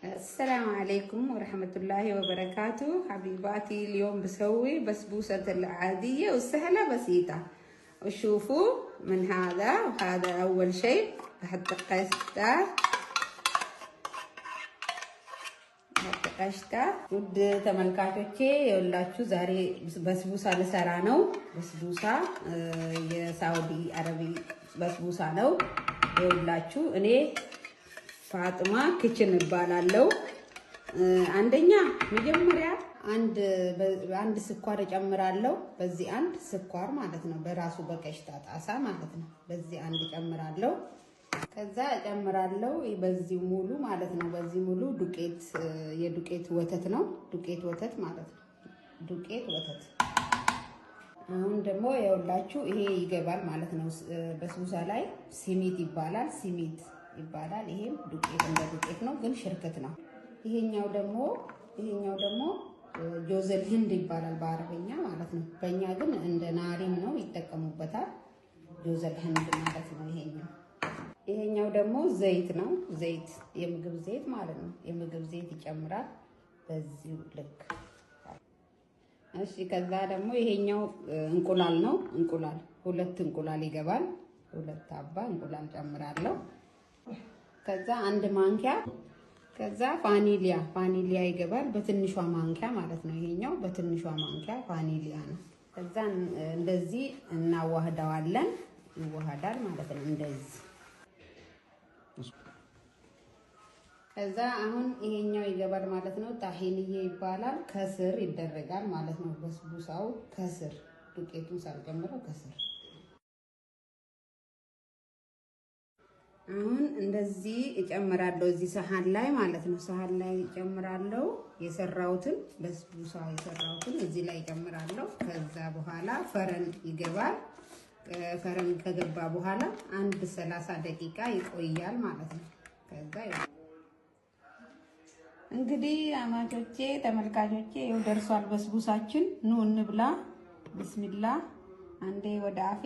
السلام عليكم ورحمة الله وبركاته حبيباتي. اليوم بسوي بسبوسة العادية والسهلة بسيطة. وشوفوا من هذا وهذا أول شيء بحط قشطة ውድ ተመልካቾቼ የሁላችሁ ዛሬ በስቡሳ ልሰራ ነው። በስቡሳ የሳውዲ አረቢ በስቡሳ ነው። የሁላችሁ እኔ ፋጥማ ኪችን እባላለሁ። አንደኛ መጀመሪያ አንድ ስኳር እጨምራለሁ። በዚህ አንድ ስኳር ማለት ነው፣ በራሱ በቀሽታ ጣሳ ማለት ነው። በዚህ አንድ እጨምራለሁ። ከዛ እጨምራለሁ በዚህ ሙሉ ማለት ነው። በዚህ ሙሉ ዱቄት የዱቄት ወተት ነው። ዱቄት ወተት ማለት ነው። ዱቄት ወተት። አሁን ደግሞ የሁላችሁ ይሄ ይገባል ማለት ነው። በስቡሳ ላይ ሲሚት ይባላል። ሲሚት ይባላል። ይሄም ዱቄት እንደ ዱቄት ነው ግን ሽርክት ነው። ይሄኛው ደግሞ ጆዘል ህንድ ይባላል በአረበኛ ማለት ነው። በእኛ ግን እንደ ናሪም ነው ይጠቀሙበታል። ጆዘል ህንድ ማለት ነው። ይሄኛው ደግሞ ዘይት ነው። ዘይት የምግብ ዘይት ማለት ነው። የምግብ ዘይት ይጨምራል በዚህ ልክ። እሺ ከዛ ደግሞ ይሄኛው እንቁላል ነው። እንቁላል ሁለት እንቁላል ይገባል። ሁለት አባ እንቁላል ጨምራለሁ። ከዛ አንድ ማንኪያ ከዛ ቫኒሊያ ይገባል በትንሿ ማንኪያ ማለት ነው። ይሄኛው በትንሿ ማንኪያ ቫኒሊያ ነው። ከዛ እንደዚህ እናዋህደዋለን። ይዋሃዳል ማለት ነው እንደዚህ። ከዛ አሁን ይሄኛው ይገባል ማለት ነው። ታሂንዬ ይባላል። ከስር ይደረጋል ማለት ነው። በስቡሳው ከስር ዱቄቱን ሳልጨምረው ከስር አሁን እንደዚህ እጨምራለሁ እዚህ ሰሃን ላይ ማለት ነው። ሰሃን ላይ እጨምራለሁ የሰራውትን በስቡሳ የሰራውትን እዚህ ላይ እጨምራለሁ። ከዛ በኋላ ፈረን ይገባል። ፈረን ከገባ በኋላ 30 ደቂቃ ይቆያል ማለት ነው። ከዛ እንግዲህ አማቾቼ ተመልካቾቼ ይኸው ደርሷል በስቡሳችን። ኑ እንብላ። ቢስሚላህ አንዴ ወደ አፌ